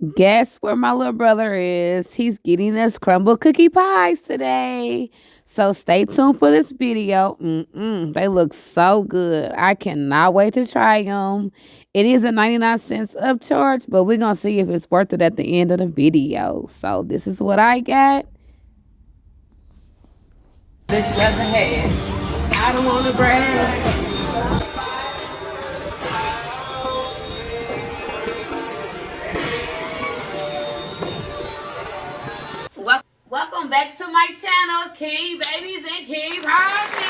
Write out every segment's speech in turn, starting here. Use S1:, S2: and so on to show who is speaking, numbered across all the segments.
S1: Guess where my little brother is? He's getting us crumble cookie pies today. So stay tuned for this video. They look so good. I cannot wait to try them. It is a 99 cents upcharge, but we're going to see if it's worth it at the end of the video. So this is what I got. This leather head. I don't want to brag. Welcome back to my channel, King Babies and King Parties.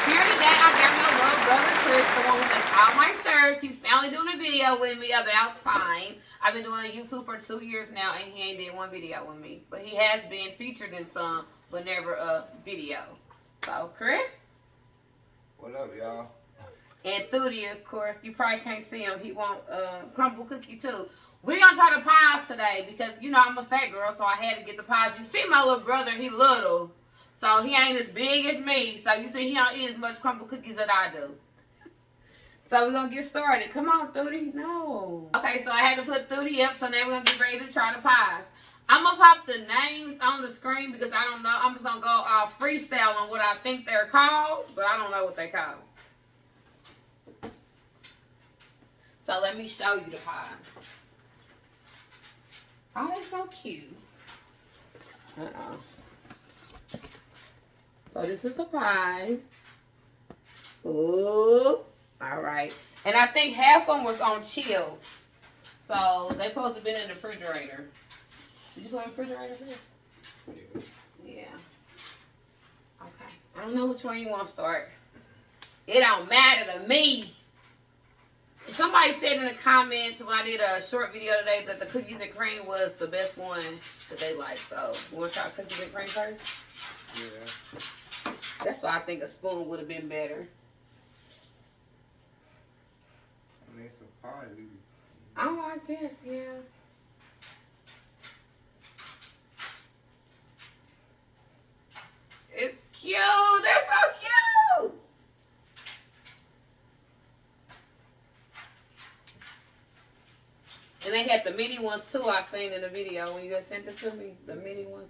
S1: Here today, I got my little brother Chris, the one who makes all my shirts. He's finally doing a video with me about time. I've been doing YouTube for 2 years now, and he ain't did one video with me. But he has been featured in some, but never a video. So, Chris?
S2: What up, y'all?
S1: And Thudi, of course, you probably can't see him. He want crumble cookie too. We're going to try the pies today because, you know, I'm a fat girl, so I had to get the pies. You see my little brother, he little. So he ain't as big as me. So you see he don't eat as much crumble cookies as I do. So we're going to get started. Come on, Thudi. No. Okay, so I had to put Thudi up, so now we're going to get ready to try the pies. I'm going to pop the names on the screen because I don't know. I'm just going to go freestyle on what I think they're called, but I don't know what they're called. So let me show you the pies. Oh, they're so cute. So this is the pies. Ooh. All right. And I think half of them was on chill. So they supposed to have been in the refrigerator. Did you put in the refrigerator here? Yeah. Okay. I don't know which one you want to start. It don't matter to me. Somebody said in the comments when I did a short video today that the cookies and cream was the best one that they like. So, you want to try cookies and cream first?
S2: Yeah.
S1: That's why I think a spoon would have been better.
S2: I mean, it's a pie, dude.
S1: Oh, I guess, yeah. It's cute. They're so cute. And they had the mini ones too, I seen in the video when you had sent it to me. The mini ones.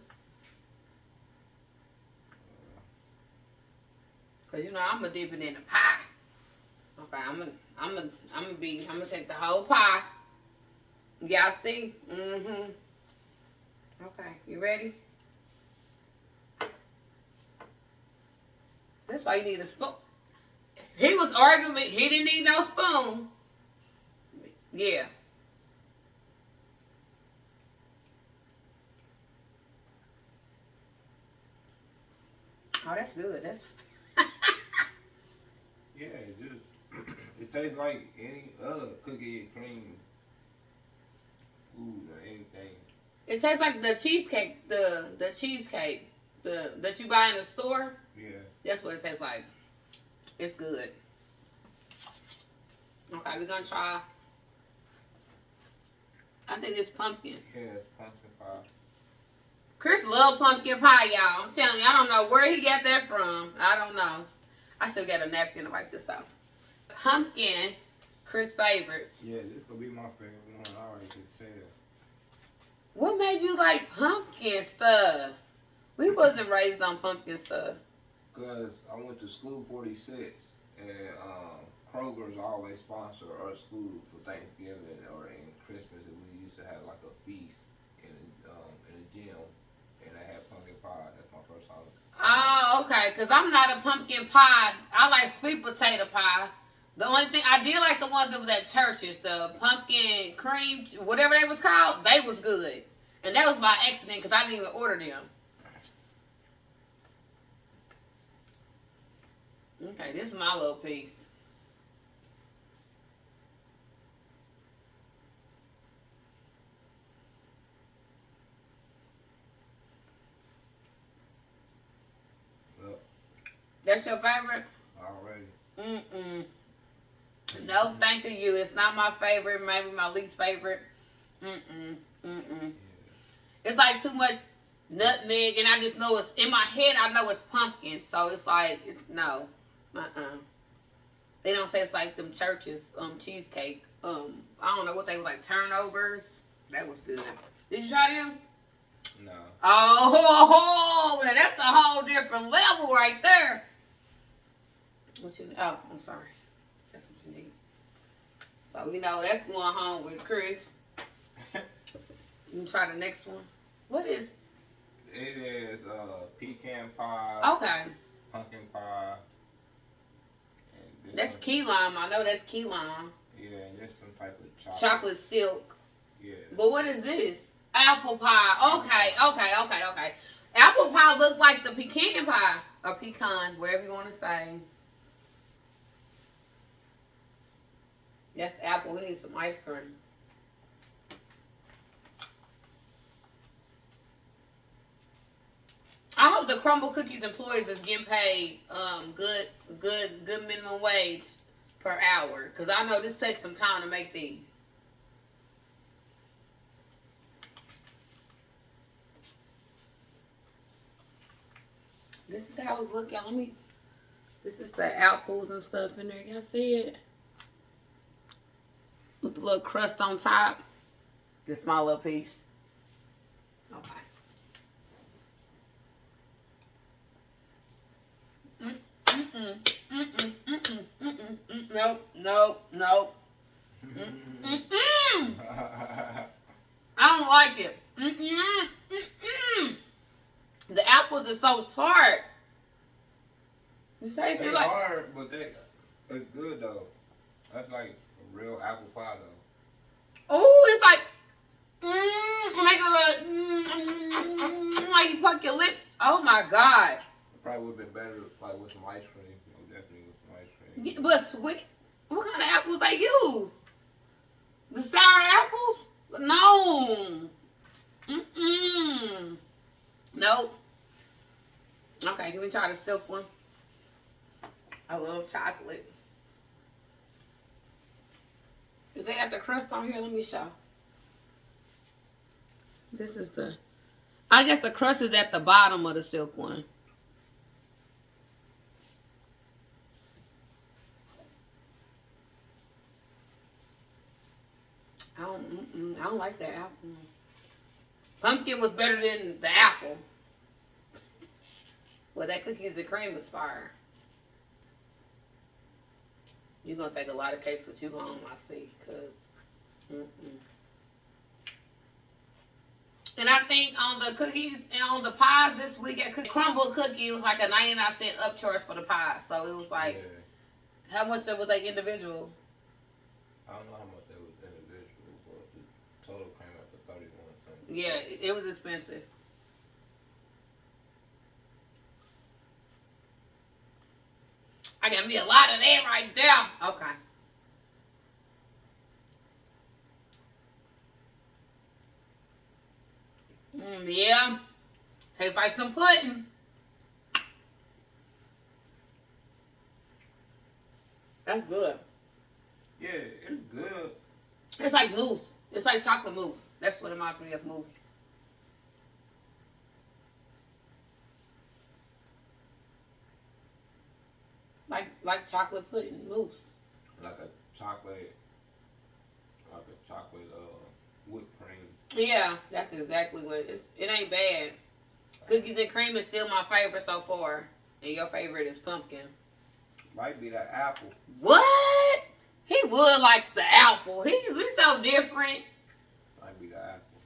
S1: Cause you know I'm gonna dip it in the pie. Okay, I'm gonna take the whole pie. Y'all see? Mm-hmm. Okay, you ready? That's why you need a spoon. He was arguing with, he didn't need no spoon. Yeah. Oh, that's good. That's
S2: Yeah, it just it tastes like any other cookie and cream food or anything.
S1: it tastes like the cheesecake, the cheesecake, that you buy in the store.
S2: Yeah.
S1: That's what it tastes like. It's good. Okay, we're gonna try. I think it's pumpkin.
S2: Yeah, it's pumpkin pie.
S1: Chris love pumpkin pie, y'all. I'm telling you, I don't know where he got that from. I don't know. I should get a napkin to wipe this off. Pumpkin, Chris' favorite.
S2: Yeah, this gonna be my favorite one. I already can tell.
S1: What made you like pumpkin stuff? We wasn't raised on pumpkin stuff.
S2: Cause I went to school 46, and Kroger's always sponsor our school for Thanksgiving or in Christmas, and we used to have like a feast in a gym, and they had pumpkin pie. That's my first time.
S1: Oh, okay. Because I'm not a pumpkin pie. I like sweet potato pie. The only thing, I did like the ones that was at churches. The pumpkin cream, whatever they was called, they was good. And that was by accident because I didn't even order them. Okay, this is my little piece.
S2: Well,
S1: That's your favorite?
S2: already.
S1: No, thank you. It's not my favorite. Maybe my least favorite. Yeah. It's like too much nutmeg, and I just know it's in my head. I know it's pumpkin, so it's like no. They don't say it's like them churches cheesecake. I don't know what they was like, turnovers. That was good. Did you try them?
S2: No.
S1: Oh, man, that's a whole different level right there. What you? Oh, I'm sorry. That's what you need. So we know that's going home with Chris. You can try the next one. What is?
S2: It is pecan pie.
S1: Okay.
S2: Pumpkin pie. And
S1: That's key lime. I know that's key lime.
S2: Yeah, and there's some type of
S1: Chocolate silk.
S2: Yeah.
S1: But what is this? Apple pie. Okay. Apple pie looks like the pecan pie. Or pecan, wherever you want to say. That's apple. We need some ice cream. I hope the CRUMBL Cookies employees is getting paid good minimum wage per hour. Because I know this takes some time to make these. This is how it look, y'all. This is the apples and stuff in there. Y'all see it? With the little crust on top. This my little piece. Okay. Nope. I don't like it. The apples are so tart. You say
S2: They
S1: like
S2: hard, but it's good though. That's like a real apple pie though.
S1: Oh, it's like like you puck your lips. Oh my God.
S2: It probably would have been better like with some ice cream. You know, definitely with some ice cream.
S1: Yeah, but sweet. What kind of apples they use? The sour apples? No. Nope. Okay, can we try the silk one? I love chocolate. If they got the crust on here, let me show. This is the... I guess the crust is at the bottom of the silk one. I don't like that apple. Pumpkin was better than the apple. Well, that cookies and cream was fire. You're going to take a lot of cakes with you home, I see. And I think on the cookies and on the pies this week at CRUMBL Cookie, it was like a 99-cent upcharge for the pie. So it was like, how much was like individual?
S2: I don't know how much that was individual, but the total came out to 31 cents.
S1: Yeah, it was expensive. I got me a lot of that right there. Okay. Yeah. Tastes like some pudding. That's good.
S2: Yeah, it's good.
S1: It's like mousse. It's like chocolate mousse. That's what it reminds me of, mousse. Like chocolate pudding mousse.
S2: Like a chocolate whipped cream.
S1: Yeah, that's exactly what it is. It ain't bad. Cookies and cream is still my favorite so far. And your favorite is pumpkin.
S2: Might be that apple.
S1: What? He would like the apple. We so different.
S2: Might be the apple.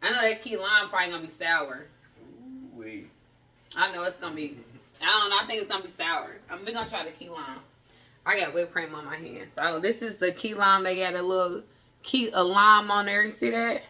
S1: I know that key lime probably gonna be sour.
S2: Ooh-wee.
S1: I know it's gonna be. I don't know. I think it's gonna be sour. We're gonna try the key lime. I got whipped cream on my hands. So this is the key lime. They got a little a lime on there. You see that?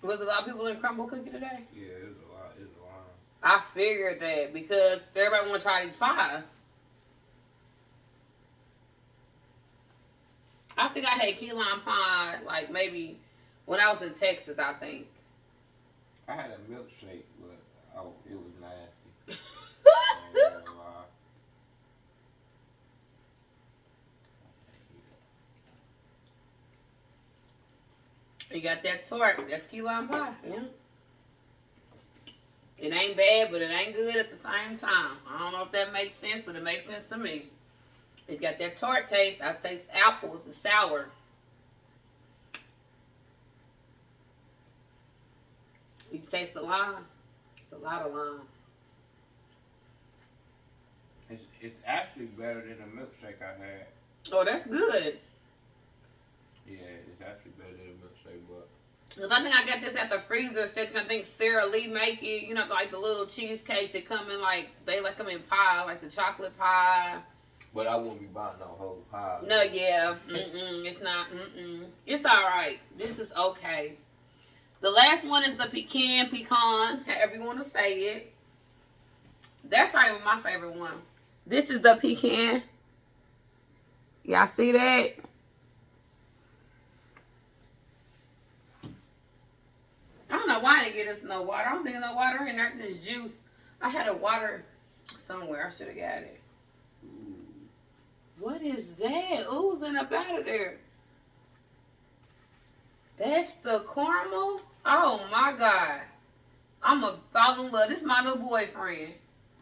S1: Was a lot of people in CRUMBL Cookie today?
S2: Yeah, it's a lot.
S1: I figured that because everybody want to try these pies. I think I had key lime pie like maybe when I was in Texas, I think.
S2: I had a milkshake, but it was nasty.
S1: You got that torque. That's key lime pie. Yeah. It ain't bad, but it ain't good at the same time. I don't know if that makes sense, but it makes sense to me. It's got that tart taste. I taste apples. It's sour. You taste the lime. It's a lot of lime.
S2: It's actually better than the milkshake I had.
S1: Oh, that's good.
S2: Yeah, it's actually better than the milkshake, but.
S1: Because I think I got this at the freezer section. I think Sarah Lee make it. You know, like the little cheesecakes that come in like, they like them in pie, like the chocolate pie.
S2: But I wouldn't be buying no whole pie.
S1: No, yeah. It's not. It's all right. This is okay. The last one is the pecan, however you want to say it. That's probably my favorite one. This is the pecan. Y'all see that? I don't know why they get us no water. I don't think no water in there. It's juice. I had a water somewhere. I should have got it. What is that? Oozing up out of there. That's the caramel? Oh my God. I'm going to fall in love. This is my new boyfriend.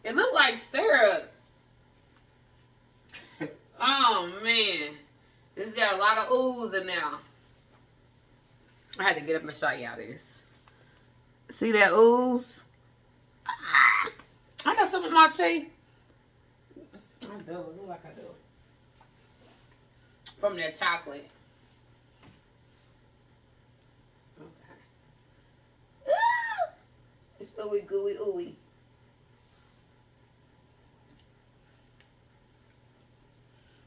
S1: It looked like syrup. Oh man. This got a lot of ooze in there. I had to get up and show y'all this. See that ooze? Ah, I got some in my tea. I do. It look like I do. From that chocolate. Okay. Ah, it's ooey gooey ooey.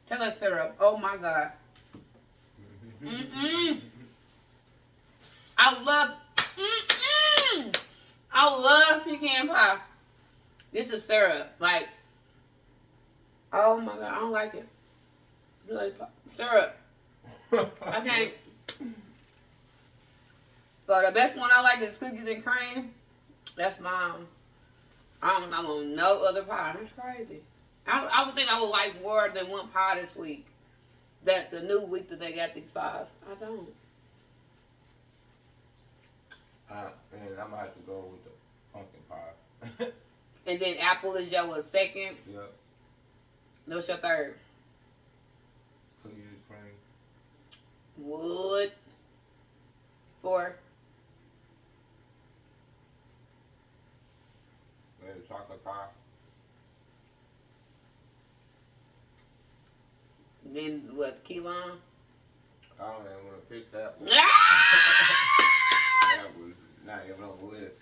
S1: Tell us syrup. Oh my God. I love pecan pie. This is syrup. Like, oh my God, I don't like it. Like syrup. I can't. So the best one I like is cookies and cream. That's mine. I don't want no other pie. That's crazy. I would think I would like more than one pie this week. That the new week that they got these pies. I don't.
S2: And I'm gonna have to go with the pumpkin pie.
S1: And then apple is your second.
S2: Yep.
S1: What's your third?
S2: Cookies and cream.
S1: Wood. 4.
S2: Maybe chocolate pie.
S1: Then what? Key lime.
S2: I don't even want to pick that one. That was not even on the list.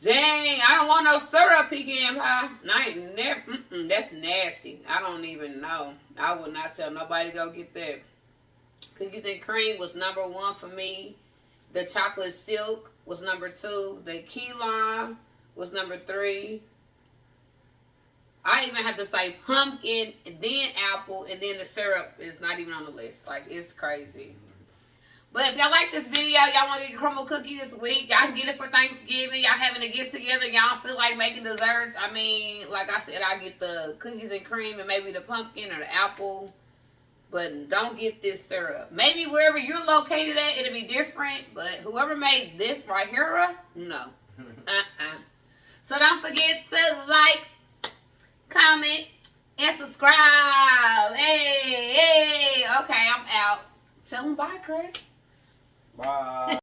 S1: Dang, I don't want no syrup pecan pie. I ain't never. That's nasty. I don't even know. I would not tell nobody to go get that. Cookies and cream was number 1 for me. The chocolate silk was number 2. The key lime was number 3. I even had to say pumpkin, and then apple, and then the syrup is not even on the list. Like, it's crazy. But if y'all like this video, y'all want to get a crumble cookie this week, y'all can get it for Thanksgiving. Y'all having to get together. Y'all feel like making desserts. I mean, like I said, I get the cookies and cream and maybe the pumpkin or the apple. But don't get this syrup. Maybe wherever you're located at, it'll be different. But whoever made this right here, no. So don't forget to like, comment, and subscribe. Hey. Okay, I'm out. Tell them bye, Chris.
S2: Bye.